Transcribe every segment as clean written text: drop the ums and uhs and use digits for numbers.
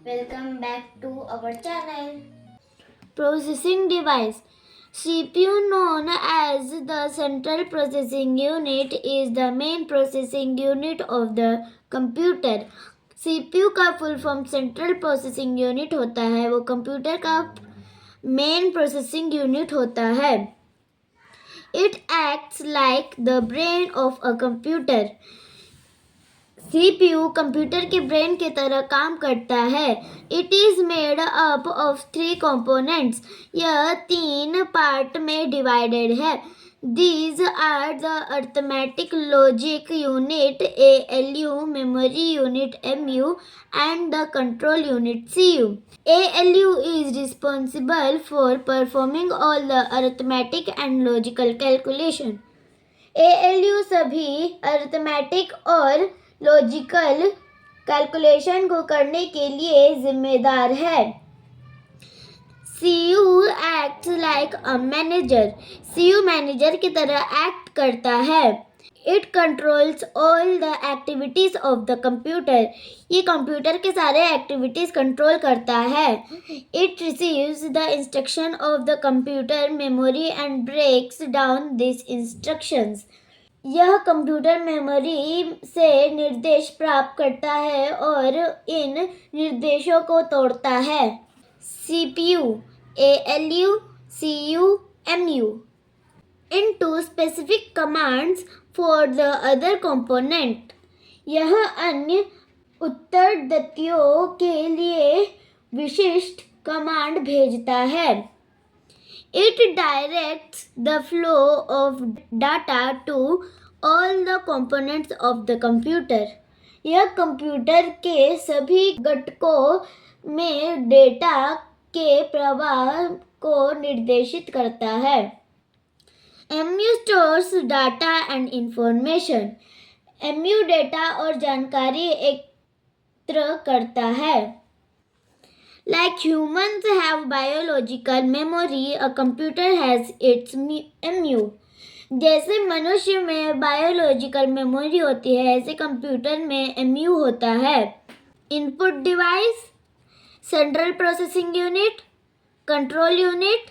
Welcome back to our channel. Processing device. CPU, known as the central processing unit, is the main processing unit of the computer. CPU का full form central processing unit होता है, वो computer का main processing unit होता है. It acts like the brain of a computer. CPU computer के brain की तरह काम करता है. It is made up of 3 components. यह 3 पार्ट में डिवाइडेड है. These are the arithmetic logic unit ALU, memory unit MU, and the control unit CU. ALU is responsible for performing all the arithmetic and logical calculation. ALU सभी arithmetic और logical calculation को करने के लिए जिम्मेदार है. CU acts like a manager. CU manager की तरह एक्ट करता है. It controls all the activities of the computer. ये कंप्यूटर के सारे एक्टिविटीज कंट्रोल करता है. It receives the instruction of the computer memory and breaks down these instructions. यह कंप्यूटर मेमोरी से निर्देश प्राप्त करता है और इन निर्देशों को तोड़ता है. CPU, ALU, CU, MU into specific commands for the other component. यह अन्य उत्तरदायित्वों के लिए विशिष्ट कमांड भेजता है. It directs the flow of data to all the components of the computer. यह कंप्यूटर के सभी घटकों में डेटा के प्रवाह को निर्देशित करता है. MU stores data and information. MU data और जानकारी एकत्र करता है. Like humans have biological memory, a computer has its MU. जैसे मनुष्य में बायोलॉजिकल मेमोरी होती है, ऐसे कंप्यूटर में MU होता है. Input device, central processing unit, control unit,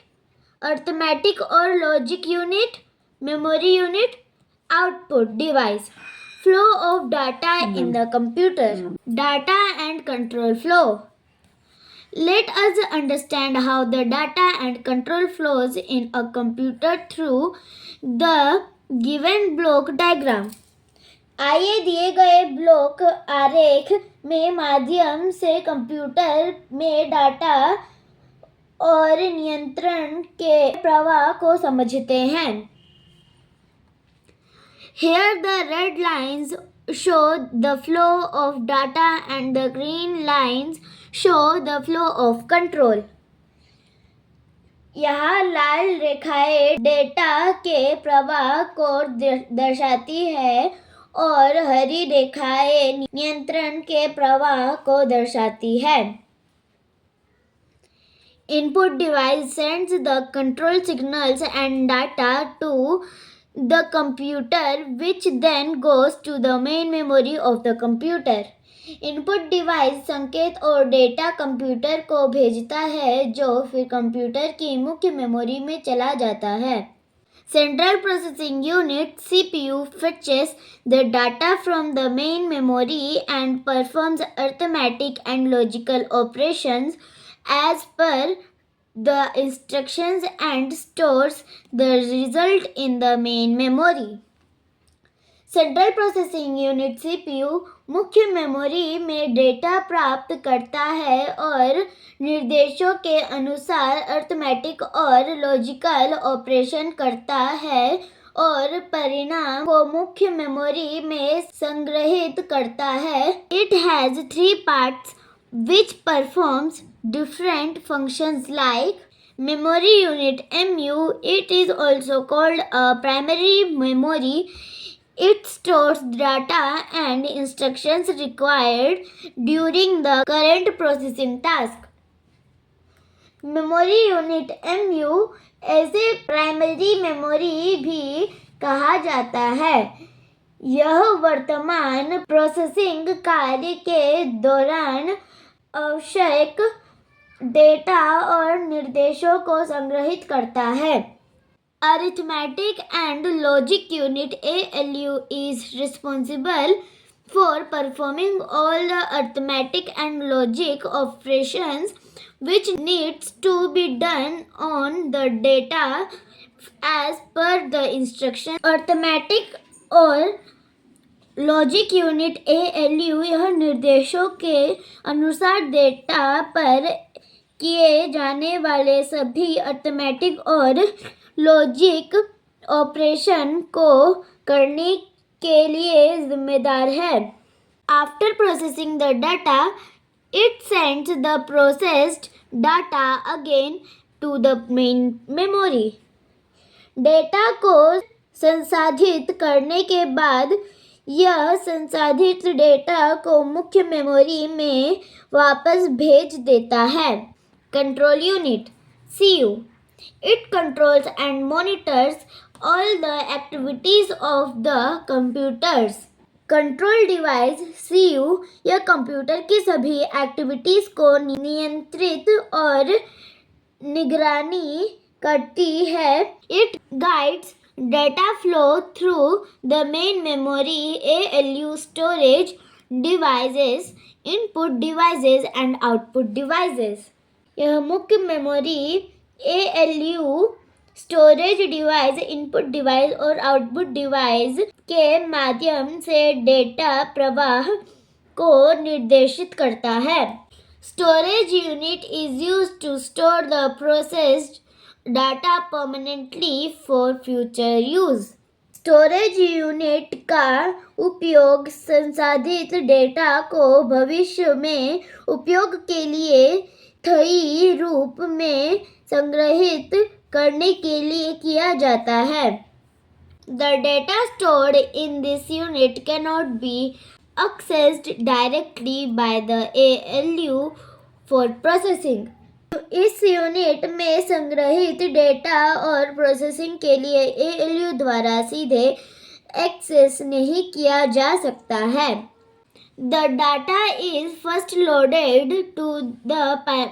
arithmetic और logic unit, memory unit, output device. Flow of data in the computer. Data and control flow. Let us understand how the data and control flows in a computer through the given block diagram. आइए दिए गए block आरेख में माध्यम से computer में data और नियंत्रण के प्रवाह को समझते हैं. Here the red lines show the flow of data and the green lines show the flow of control. यहाँ लाल रेखाएं डेटा के प्रवाह को दर्शाती है और हरी रेखाएं नियंत्रण के प्रवाह को दर्शाती है. Input device sends the control signals and data to the computer, which then goes to the main memory of the computer. Input device संकेत और डेटा कंप्यूटर को भेजता है, जो फिर कंप्यूटर की मुख्य मेमोरी में चला जाता है. Central Processing Unit CPU fetches the data from the main memory and performs arithmetic and logical operations as per the instructions and stores the result in the main memory. Central processing unit CPU मुख्य memory में data प्राप्त करता है और निर्देशों के अनुसार arithmetic और लॉजिकल ऑपरेशन करता है और परिणाम को मुख्य मेमोरी में संग्रहित करता है. It has 3 parts which performs different functions like memory unit MU. It is also called a primary memory. It stores data and instructions required during the current processing task. Memory unit MU ऐसे primary memory भी कहा जाता है. यह वर्तमान processing कार्य के दौरान आवश्यक डेटा और निर्देशों को संग्रहित करता है. Arithmetic and Logic Unit ALU is responsible for performing all the arithmetic and logic operations which needs to be done on the data as per the instruction. Arithmetic और लॉजिक यूनिट ALU यह निर्देशों के अनुसार data पर किए जाने वाले सभी अर्थमेटिक और लॉजिक ऑपरेशन को करने के लिए जिम्मेदार है. After processing the data it sends the processed data again to the main memory. Data को संसाधित करने के बाद यह संसाधित डेटा को मुख्य मेमोरी में वापस भेज देता है. Control unit CU. It controls and monitors all the activities of the computers. Control device CU यह कंप्यूटर की सभी एक्टिविटीज को नियंत्रित और निगरानी करती है. It guides data flow through the main memory ALU storage devices, input devices and output devices. यह मुख्य memory ALU storage device, input device और आउटपुट डिवाइस के माध्यम से डेटा प्रवाह को निर्देशित करता है. Storage unit is used to store the processed data permanently for future use. Storage unit का उपयोग संसाधित डेटा को भविष्य में उपयोग के लिए स्थायी रूप में संग्रहित करने के लिए किया जाता है. The data stored in this unit cannot be accessed directly by the ALU for processing. इस यूनिट में संग्रहित डेटा और प्रोसेसिंग के लिए ALU द्वारा सीधे एक्सेस नहीं किया जा सकता है. The data is first loaded to the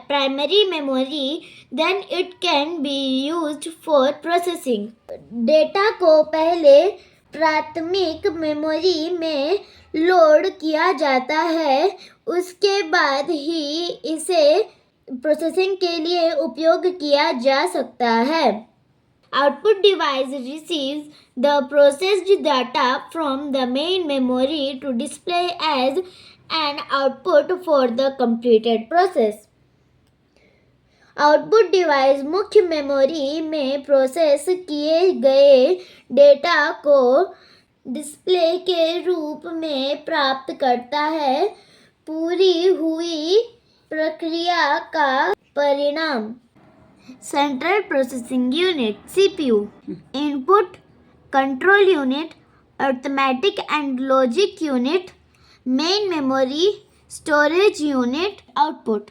primary memory, then it can be used for processing. Data को पहले प्राथमिक मेमोरी में लोड किया जाता है, उसके बाद ही इसे प्रोसेसिंग के लिए उपयोग किया जा सकता है. Output device receives the processed data from the main memory to display as an output for the completed process. Output device मुख्य मेमोरी में प्रोसेस किए गए डेटा को डिस्प्ले के रूप में प्राप्त करता है. पूरी हुई प्रक्रिया का परिणाम. Central Processing Unit CPU. Input Control Unit, Arithmetic and Logic Unit, Main Memory, Storage Unit, Output.